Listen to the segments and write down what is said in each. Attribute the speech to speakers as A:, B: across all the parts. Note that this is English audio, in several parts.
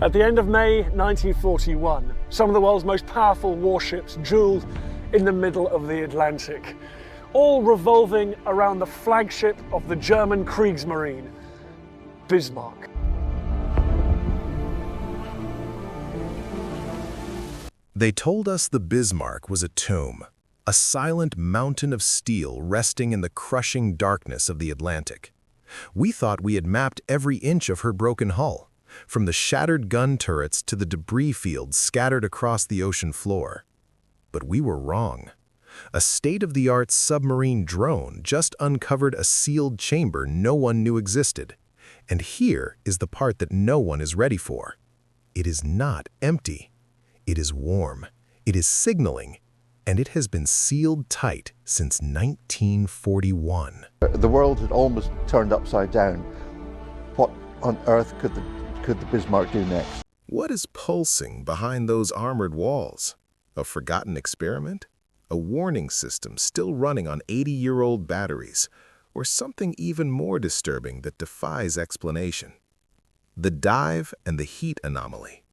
A: At the end of May 1941, some of the world's most powerful warships jeweled in the middle of the Atlantic, all revolving around the flagship of the German Kriegsmarine, Bismarck.
B: They told us the Bismarck was a tomb, a silent mountain of steel resting in the crushing darkness of the Atlantic. We thought we had mapped every inch of her broken hull, from the shattered gun turrets to the debris fields scattered across the ocean floor. But we were wrong. A state-of-the-art submarine drone just uncovered a sealed chamber no one knew existed. And here is the part that no one is ready for. It is not empty. It is warm. It is signaling. And it has been sealed tight since 1941.
C: The world had almost turned upside down. What on earth could the Bismarck do next?
B: What is pulsing behind those armored walls? A forgotten experiment? A warning system still running on 80-year-old batteries? Or something even more disturbing that defies explanation? The dive and the heat anomaly.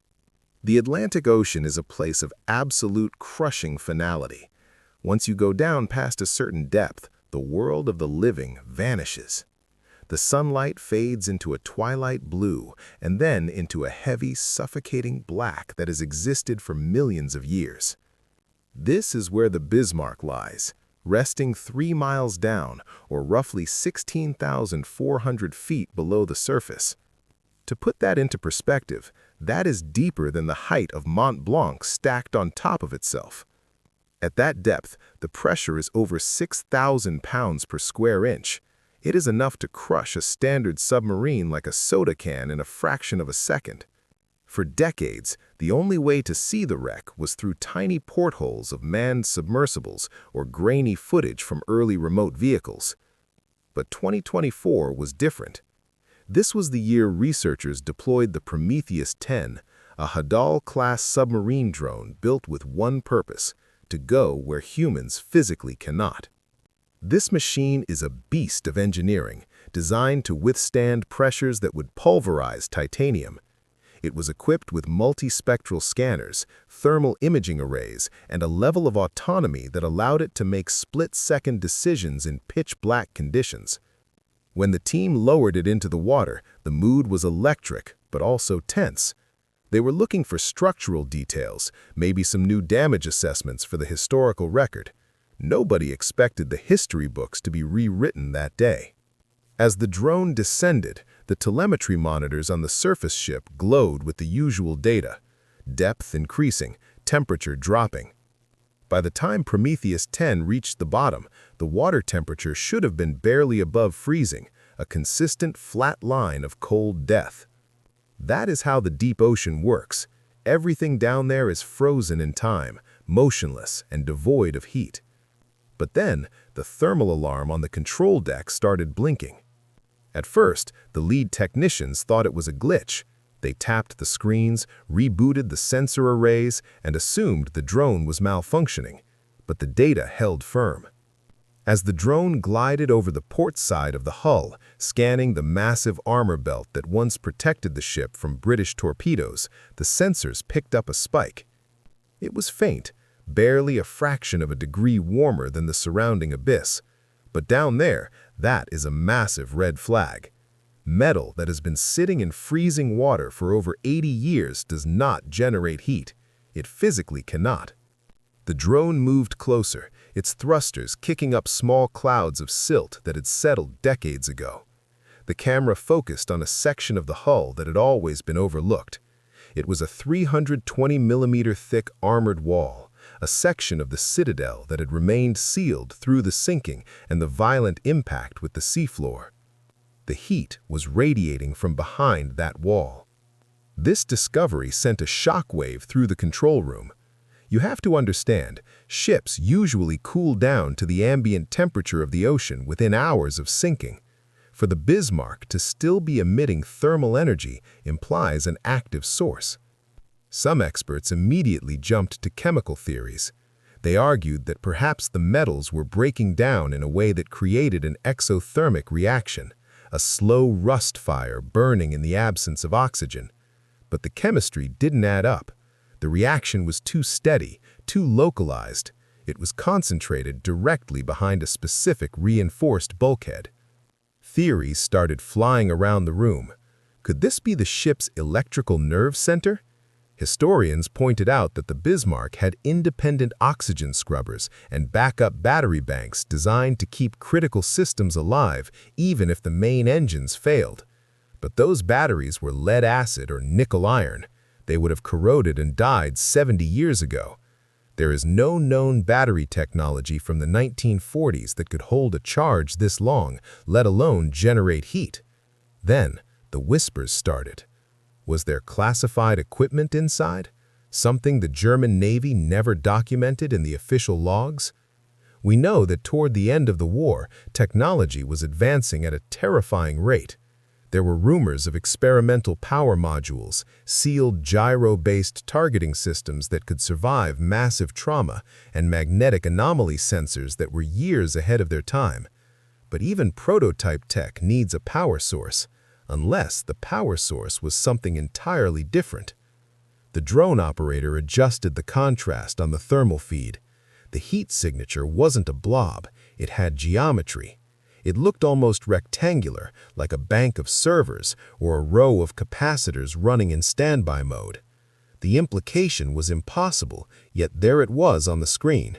B: The Atlantic Ocean is a place of absolute crushing finality. Once you go down past a certain depth, the world of the living vanishes. The sunlight fades into a twilight blue and then into a heavy, suffocating black that has existed for millions of years. This is where the Bismarck lies, resting 3 miles down, or roughly 16,400 feet below the surface. To put that into perspective, that is deeper than the height of Mont Blanc stacked on top of itself. At that depth, the pressure is over 6,000 pounds per square inch. It is enough to crush a standard submarine like a soda can in a fraction of a second. For decades, the only way to see the wreck was through tiny portholes of manned submersibles or grainy footage from early remote vehicles. But 2024 was different. This was the year researchers deployed the Prometheus-10, a Hadal-class submarine drone built with one purpose: to go where humans physically cannot. This machine is a beast of engineering, designed to withstand pressures that would pulverize titanium. It was equipped with multispectral scanners, thermal imaging arrays, and a level of autonomy that allowed it to make split-second decisions in pitch-black conditions. When the team lowered it into the water, the mood was electric, but also tense. They were looking for structural details, maybe some new damage assessments for the historical record. Nobody expected the history books to be rewritten that day. As the drone descended, the telemetry monitors on the surface ship glowed with the usual data: depth increasing, temperature dropping. By the time Prometheus-10 reached the bottom, the water temperature should have been barely above freezing, a consistent flat line of cold death. That is how the deep ocean works. Everything down there is frozen in time, motionless and devoid of heat. But then, the thermal alarm on the control deck started blinking. At first, the lead technicians thought it was a glitch. They tapped the screens, rebooted the sensor arrays, and assumed the drone was malfunctioning. But the data held firm. As the drone glided over the port side of the hull, scanning the massive armor belt that once protected the ship from British torpedoes, the sensors picked up a spike. It was faint, barely a fraction of a degree warmer than the surrounding abyss. But down there, that is a massive red flag. Metal that has been sitting in freezing water for over 80 years does not generate heat. It physically cannot. The drone moved closer, its thrusters kicking up small clouds of silt that had settled decades ago. The camera focused on a section of the hull that had always been overlooked. It was a 320-millimeter thick armored wall, a section of the citadel that had remained sealed through the sinking and the violent impact with the seafloor. The heat was radiating from behind that wall. This discovery sent a shockwave through the control room. You have to understand, ships usually cool down to the ambient temperature of the ocean within hours of sinking. For the Bismarck to still be emitting thermal energy implies an active source. Some experts immediately jumped to chemical theories. They argued that perhaps the metals were breaking down in a way that created an exothermic reaction, a slow rust fire burning in the absence of oxygen. But the chemistry didn't add up. The reaction was too steady, too localized. It was concentrated directly behind a specific reinforced bulkhead. Theories started flying around the room. Could this be the ship's electrical nerve center? Historians pointed out that the Bismarck had independent oxygen scrubbers and backup battery banks designed to keep critical systems alive even if the main engines failed. But those batteries were lead acid or nickel iron. They would have corroded and died 70 years ago. There is no known battery technology from the 1940s that could hold a charge this long, let alone generate heat. Then, the whispers started. Was there classified equipment inside? Something the German Navy never documented in the official logs? We know that toward the end of the war, technology was advancing at a terrifying rate. There were rumors of experimental power modules, sealed gyro-based targeting systems that could survive massive trauma, and magnetic anomaly sensors that were years ahead of their time. But even prototype tech needs a power source, unless the power source was something entirely different. The drone operator adjusted the contrast on the thermal feed. The heat signature wasn't a blob, it had geometry. It looked almost rectangular, like a bank of servers or a row of capacitors running in standby mode. The implication was impossible, yet there it was on the screen.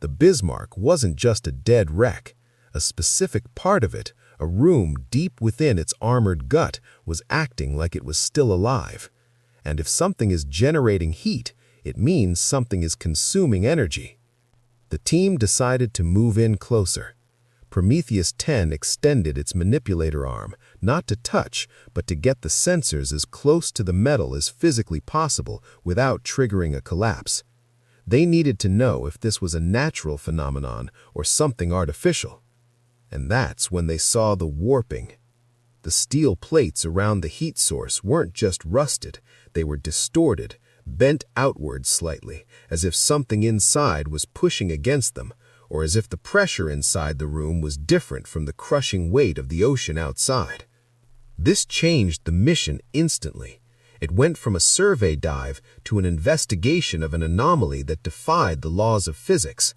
B: The Bismarck wasn't just a dead wreck. A specific part of it, a room deep within its armored gut, was acting like it was still alive. And if something is generating heat, it means something is consuming energy. The team decided to move in closer. Prometheus 10 extended its manipulator arm, not to touch, but to get the sensors as close to the metal as physically possible without triggering a collapse. They needed to know if this was a natural phenomenon or something artificial. And that's when they saw the warping. The steel plates around the heat source weren't just rusted, they were distorted, bent outward slightly, as if something inside was pushing against them, or as if the pressure inside the room was different from the crushing weight of the ocean outside. This changed the mission instantly. It went from a survey dive to an investigation of an anomaly that defied the laws of physics.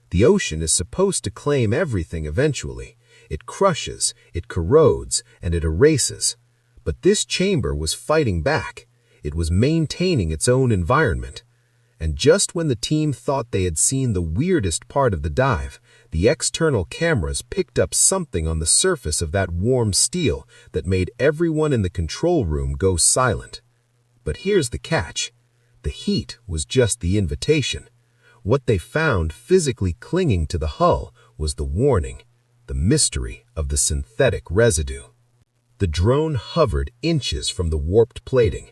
B: The ocean is supposed to claim everything eventually. It crushes, it corrodes, and it erases. But this chamber was fighting back. It was maintaining its own environment. And just when the team thought they had seen the weirdest part of the dive, the external cameras picked up something on the surface of that warm steel that made everyone in the control room go silent. But here's the catch. The heat was just the invitation. What they found physically clinging to the hull was the warning, the mystery of the synthetic residue. The drone hovered inches from the warped plating.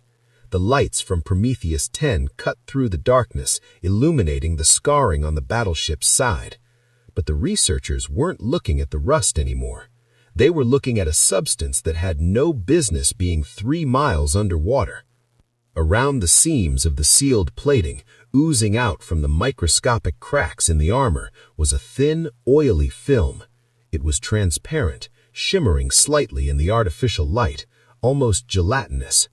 B: The lights from Prometheus 10 cut through the darkness, illuminating the scarring on the battleship's side. But the researchers weren't looking at the rust anymore. They were looking at a substance that had no business being 3 miles underwater. Around the seams of the sealed plating, oozing out from the microscopic cracks in the armor, was a thin, oily film. It was transparent, shimmering slightly in the artificial light, almost gelatinous.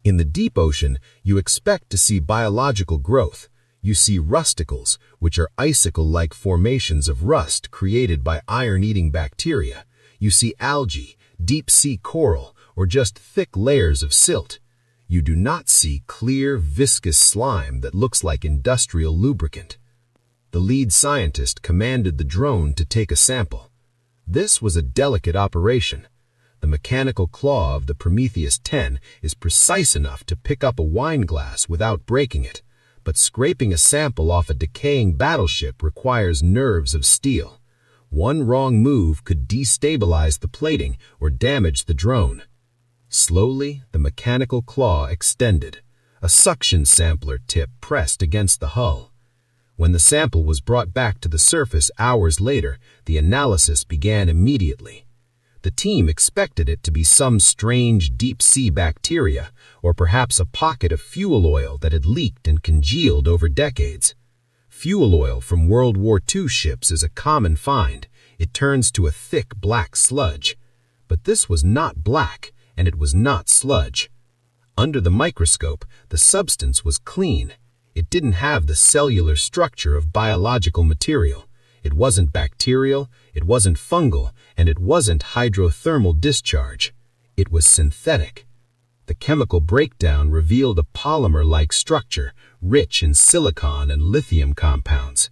B: In the deep ocean, you expect to see biological growth. You see rusticles, which are icicle-like formations of rust created by iron-eating bacteria. You see algae, deep-sea coral, or just thick layers of silt. You do not see clear, viscous slime that looks like industrial lubricant. The lead scientist commanded the drone to take a sample. This was a delicate operation. The mechanical claw of the Prometheus 10 is precise enough to pick up a wine glass without breaking it, but scraping a sample off a decaying battleship requires nerves of steel. One wrong move could destabilize the plating or damage the drone. Slowly, the mechanical claw extended. A suction sampler tip pressed against the hull. When the sample was brought back to the surface hours later, the analysis began immediately. The team expected it to be some strange deep-sea bacteria, or perhaps a pocket of fuel oil that had leaked and congealed over decades. Fuel oil from World War II ships is a common find. It turns to a thick black sludge. But this was not black, and it was not sludge.
D: Under the microscope, the substance was clean. It didn't have the cellular structure of biological material. It wasn't bacterial, it wasn't fungal, and it wasn't hydrothermal discharge. It was synthetic. The chemical breakdown revealed a polymer-like structure, rich in silicon and lithium compounds.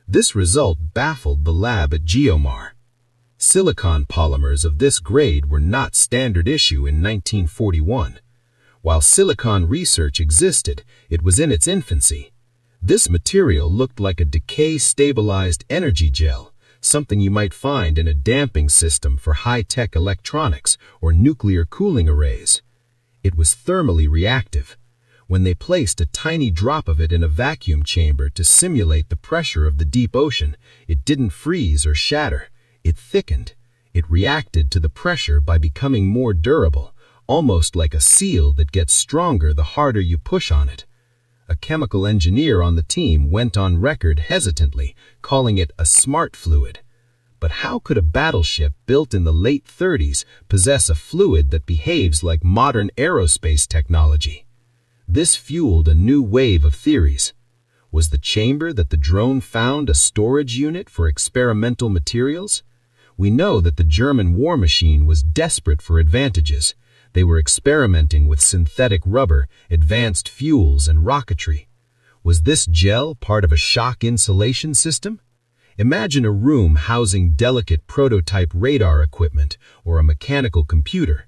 D: This result baffled the lab at Geomar. Silicon polymers of this grade were not standard issue in 1941. While silicon research existed, it was in its infancy. This material looked like a decay-stabilized energy gel, something you might find in a damping system for high-tech electronics or nuclear cooling arrays. It was thermally reactive. When they placed a tiny drop of it in a vacuum chamber to simulate the pressure of the deep ocean, it didn't freeze or shatter. It thickened. It reacted to the pressure by becoming more durable, almost like a seal that gets stronger the harder you push on it. A chemical engineer on the team went on record hesitantly, calling it a smart fluid. But how could a battleship built in the late 30s possess a fluid that behaves like modern aerospace technology? This fueled a new wave of theories. Was the chamber that the drone found a storage unit for experimental materials? We know that the German war machine was desperate for advantages. They were experimenting with synthetic rubber, advanced fuels, and rocketry. Was this gel part of a shock insulation system? Imagine a room housing delicate prototype radar equipment or a mechanical computer.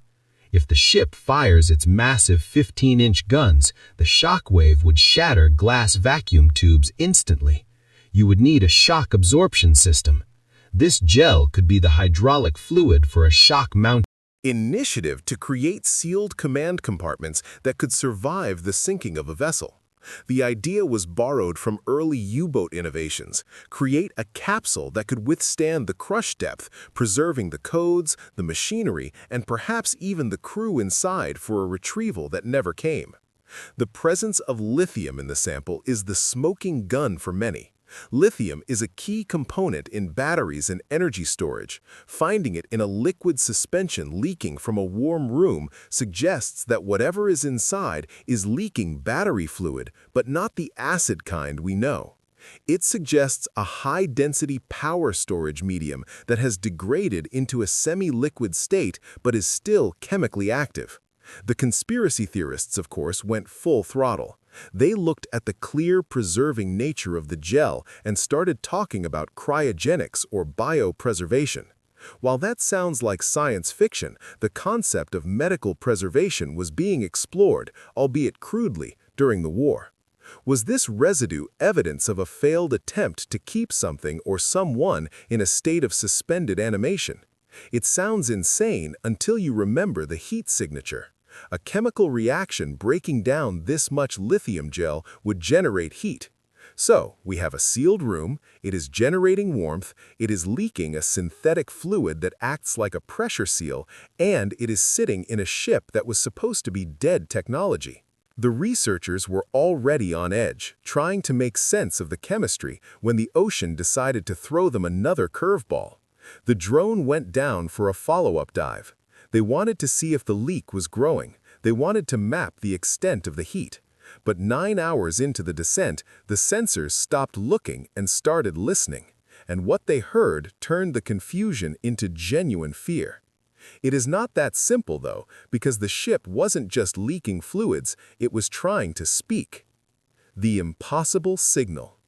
D: If the ship fires its massive 15-inch guns, the shock wave would shatter glass vacuum tubes instantly. You would need a shock absorption system. This gel could be the hydraulic fluid for a shock-mounted
B: initiative to create sealed command compartments that could survive the sinking of a vessel. The idea was borrowed from early U-boat innovations: create a capsule that could withstand the crush depth, preserving the codes, the machinery, and perhaps even the crew inside for a retrieval that never came. The presence of lithium in the sample is the smoking gun for many. Lithium is a key component in batteries and energy storage. Finding it in a liquid suspension leaking from a warm room suggests that whatever is inside is leaking battery fluid, but not the acid kind we know. It suggests a high-density power storage medium that has degraded into a semi-liquid state but is still chemically active. The conspiracy theorists, of course, went full throttle. They looked at the clear, preserving nature of the gel and started talking about cryogenics or biopreservation. While that sounds like science fiction, the concept of medical preservation was being explored, albeit crudely, during the war. Was this residue evidence of a failed attempt to keep something or someone in a state of suspended animation? It sounds insane until you remember the heat signature. A chemical reaction breaking down this much lithium gel would generate heat. So, we have a sealed room, it is generating warmth, it is leaking a synthetic fluid that acts like a pressure seal, and it is sitting in a ship that was supposed to be dead technology. The researchers were already on edge, trying to make sense of the chemistry, when the ocean decided to throw them another curveball. The drone went down for a follow-up dive. They wanted to see if the leak was growing. They wanted to map the extent of the heat. But 9 hours into the descent, the sensors stopped looking and started listening. And what they heard turned the confusion into genuine fear. It is not that simple, though, because the ship wasn't just leaking fluids, it was trying to speak. The impossible signal.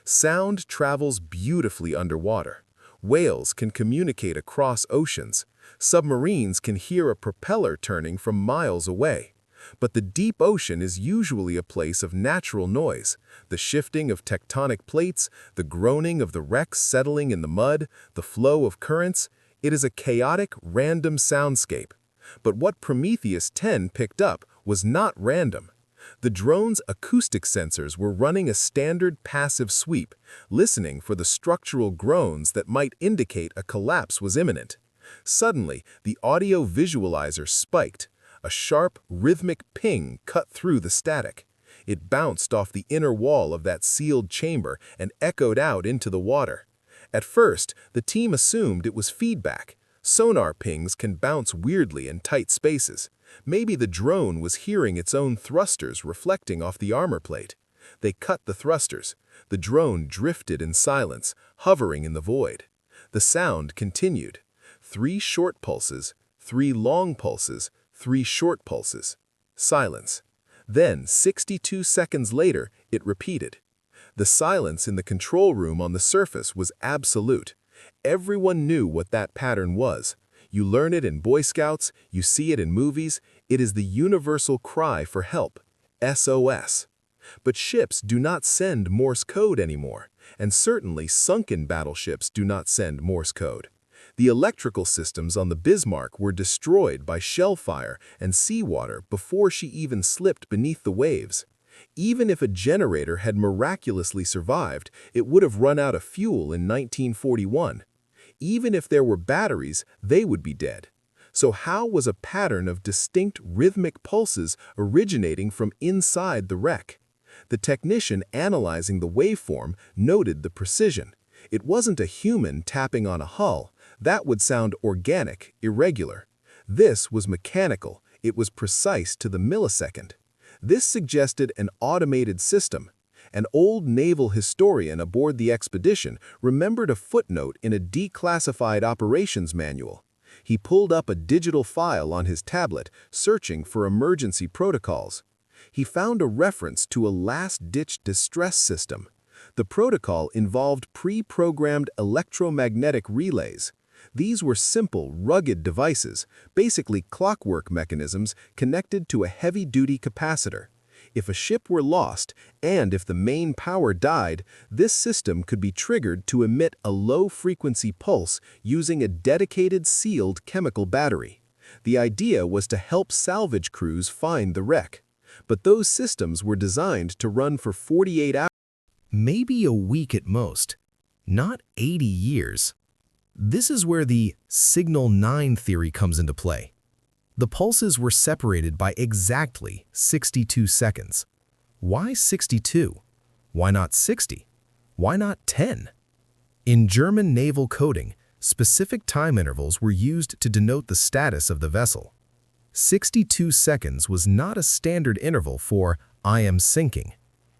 B: Sound travels beautifully underwater. Whales can communicate across oceans. Submarines can hear a propeller turning from miles away. But the deep ocean is usually a place of natural noise, the shifting of tectonic plates, the groaning of the wrecks settling in the mud, the flow of currents. It is a chaotic, random soundscape. But what Prometheus 10 picked up was not random. The drone's acoustic sensors were running a standard passive sweep, listening for the structural groans that might indicate a collapse was imminent. Suddenly, the audio visualizer spiked. A sharp, rhythmic ping cut through the static. It bounced off the inner wall of that sealed chamber and echoed out into the water. At first, the team assumed it was feedback. Sonar pings can bounce weirdly in tight spaces. Maybe the drone was hearing its own thrusters reflecting off the armor plate. They cut the thrusters. The drone drifted in silence, hovering in the void. The sound continued. 3 short pulses, 3 long pulses, 3 short pulses. Silence. Then, 62 seconds later, it repeated. The silence in the control room on the surface was absolute. Everyone knew what that pattern was. You learn it in Boy Scouts, you see it in movies. It is the universal cry for help. SOS. But ships do not send Morse code anymore, and certainly sunken battleships do not send Morse code. The electrical systems on the Bismarck were destroyed by shellfire and seawater before she even slipped beneath the waves. Even if a generator had miraculously survived, it would have run out of fuel in 1941. Even if there were batteries, they would be dead. So how was a pattern of distinct rhythmic pulses originating from inside the wreck? The technician analyzing the waveform noted the precision. It wasn't a human tapping on a hull. That would sound organic, irregular. This was mechanical. It was precise to the millisecond. This suggested an automated system. An old naval historian aboard the expedition remembered a footnote in a declassified operations manual. He pulled up a digital file on his tablet, searching for emergency protocols. He found a reference to a last-ditch distress system. The protocol involved pre-programmed electromagnetic relays. These were simple, rugged devices, basically clockwork mechanisms connected to a heavy-duty capacitor. If a ship were lost, and if the main power died, this system could be triggered to emit a low-frequency pulse using a dedicated sealed chemical battery. The idea was to help salvage crews find the wreck. But those systems were designed to run for 48 hours.
D: Maybe a week at most, not 80 years. This is where the Signal 9 theory comes into play. The pulses were separated by exactly 62 seconds. Why 62? Why not 60? Why not 10? In German naval coding, specific time intervals were used to denote the status of the vessel. 62 seconds was not a standard interval for "I am sinking."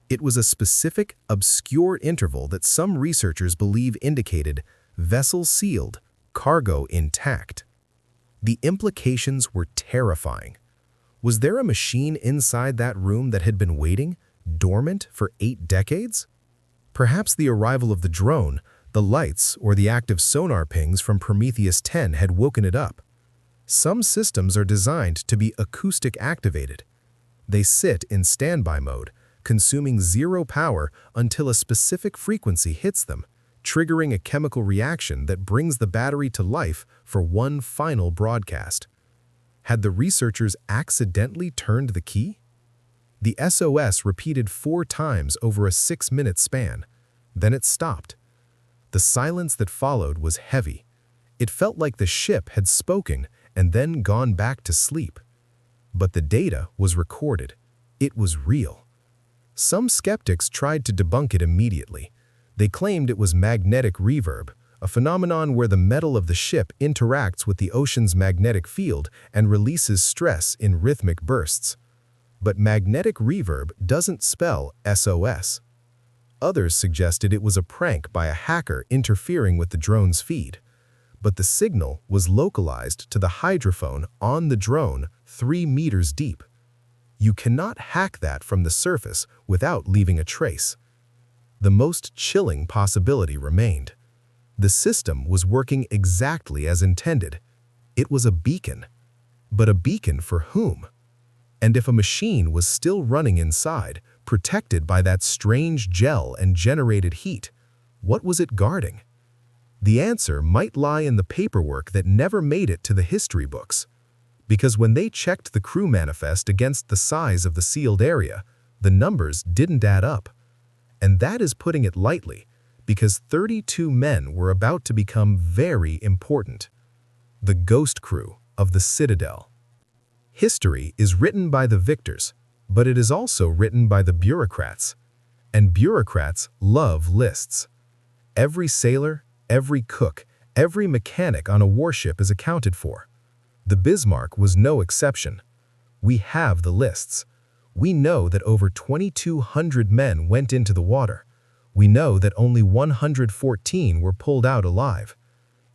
D: It was a specific, obscure interval that some researchers believe indicated vessel sealed, cargo intact. The implications were terrifying. Was there a machine inside that room that had been waiting, dormant, for 8 decades? Perhaps the arrival of the drone, the lights, or the active sonar pings from Prometheus 10 had woken it up. Some systems are designed to be acoustic activated. They sit in standby mode, consuming zero power until a specific frequency hits them, triggering a chemical reaction that brings the battery to life for one final broadcast. Had the researchers accidentally turned the key? The SOS repeated 4 times over a 6-minute span. Then it stopped. The silence that followed was heavy. It felt like the ship had spoken and then gone back to sleep. But the data was recorded. It was real. Some skeptics tried to debunk it immediately. They claimed it was magnetic reverb, a phenomenon where the metal of the ship interacts with the ocean's magnetic field and releases stress in rhythmic bursts. But magnetic reverb doesn't spell SOS. Others suggested it was a prank by a hacker interfering with the drone's feed. But the signal was localized to the hydrophone on the drone 3 meters deep. You cannot hack that from the surface without leaving a trace. The most chilling possibility remained. The system was working exactly as intended. It was a beacon. But a beacon for whom? And if a machine was still running inside, protected by that strange gel and generated heat, what was it guarding? The answer might lie in the paperwork that never made it to the history books. Because when they checked the crew manifest against the size of the sealed area, the numbers didn't add up. And that is putting it lightly, because 32 men were about to become very important. The ghost crew of the Citadel. History is written by the victors, but it is also written by the bureaucrats. And bureaucrats love lists. Every sailor, every cook,
B: Every mechanic on a warship is accounted for. The Bismarck was no exception. We have the lists. We know that over 2,200 men went into the water. We know that only 114 were pulled out alive.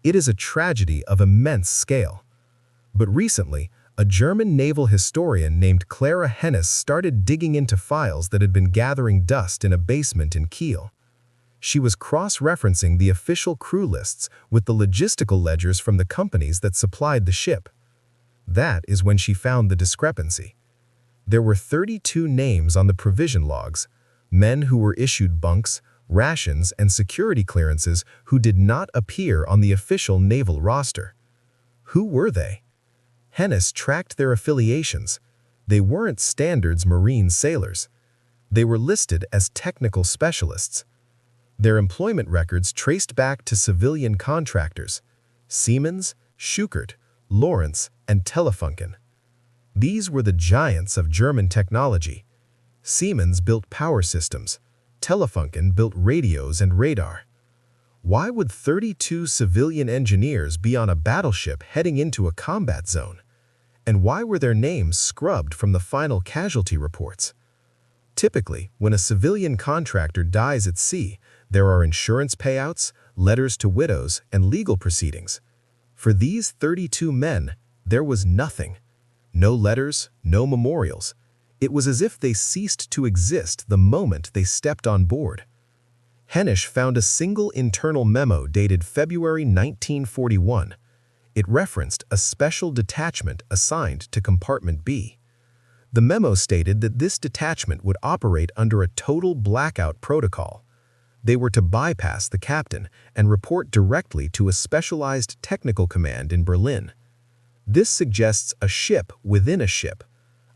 B: It is a tragedy of immense scale. But recently, a German naval historian named Clara Hennis started digging into files that had been gathering dust in a basement in Kiel. She was cross-referencing the official crew lists with the logistical ledgers from the companies that supplied the ship. That is when she found the discrepancy. There were 32 names on the provision logs, men who were issued bunks, rations, and security clearances who did not appear on the official naval roster. Who were they? Hennis tracked their affiliations. They weren't standards marine sailors. They were listed as technical specialists. Their employment records traced back to civilian contractors: Siemens, Schuckert, Lawrence, and Telefunken. These were the giants of German technology. Siemens built power systems. Telefunken built radios and radar. Why would 32 civilian engineers be on a battleship heading into a combat zone? And why were their names scrubbed from the final casualty reports? Typically, when a civilian contractor dies at sea, there are insurance payouts, letters to widows, and legal proceedings. For these 32 men, there was nothing. No letters, no memorials. It was as if they ceased to exist the moment they stepped on board. Hennisch found a single internal memo dated February 1941. It referenced a special detachment assigned to Compartment B. The memo stated that this detachment would operate under a total blackout protocol. They were to bypass the captain and report directly to a specialized technical command in Berlin. This suggests a ship within a ship,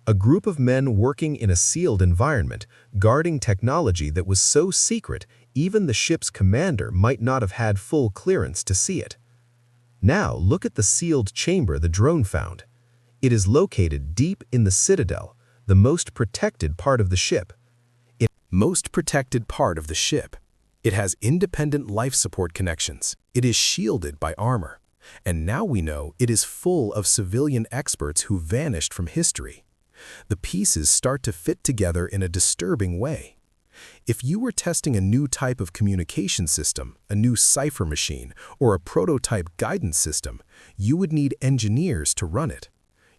B: a group of men working in a sealed environment, guarding technology that was so secret even the ship's commander might not have had full clearance to see it. Now look at the sealed chamber the drone found. It is located deep in the citadel, the most protected part of the ship. It has independent life support connections. It is shielded by armor. And now we know it is full of civilian experts who vanished from history. The pieces start to fit together in a disturbing way. If you were testing a new type of communication system, a new cipher machine, or a prototype guidance system, you would need engineers to run it.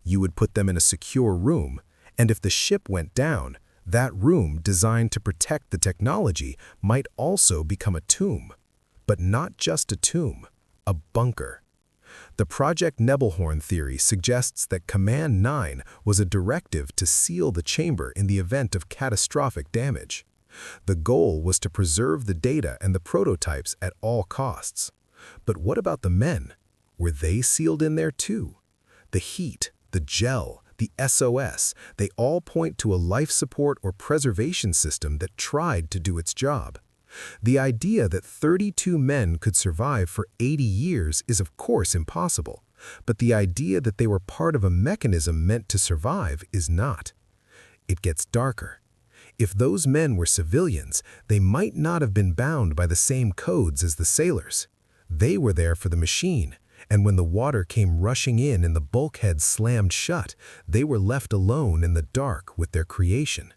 B: You would put them in a secure room, and if the ship went down, that room designed to protect the technology might also become a tomb. But not just a tomb, a bunker. The Project Nebelhorn theory suggests that Command 9 was a directive to seal the chamber in the event of catastrophic damage. The goal was to preserve the data and the prototypes at all costs. But what about the men? Were they sealed in there too? The heat, the gel, the SOS, they all point to a life support or preservation system that tried to do its job. The idea that 32 men could survive for 80 years is of course impossible, but the idea that they were part of a mechanism meant to survive is not. It gets darker. If those men were civilians, they might not have been bound by the same codes as the sailors. They were there for the machine, and when the water came rushing in and the bulkhead slammed shut, they were left alone in the dark with their creation.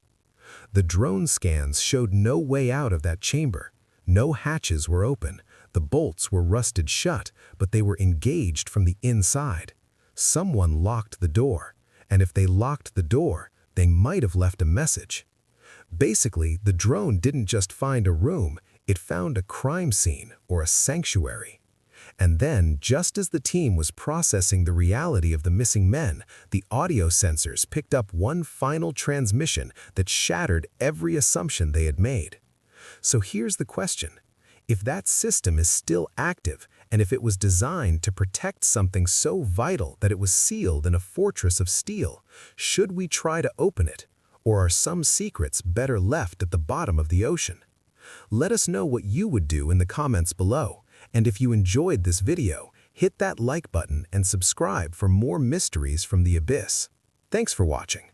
B: The drone scans showed no way out of that chamber. No hatches were open. The bolts were rusted shut, but they were engaged from the inside. Someone locked the door, and if they locked the door, they might have left a message. Basically, the drone didn't just find a room, it found a crime scene or a sanctuary. And then, just as the team was processing the reality of the missing men, the audio sensors picked up one final transmission that shattered every assumption they had made. So here's the question. If that system is still active, and if it was designed to protect something so vital that it was sealed in a fortress of steel, should we try to open it? Or are some secrets better left at the bottom of the ocean? Let us know what you would do in the comments below. And if you enjoyed this video, hit that like button and subscribe for more mysteries from the abyss. Thanks for watching.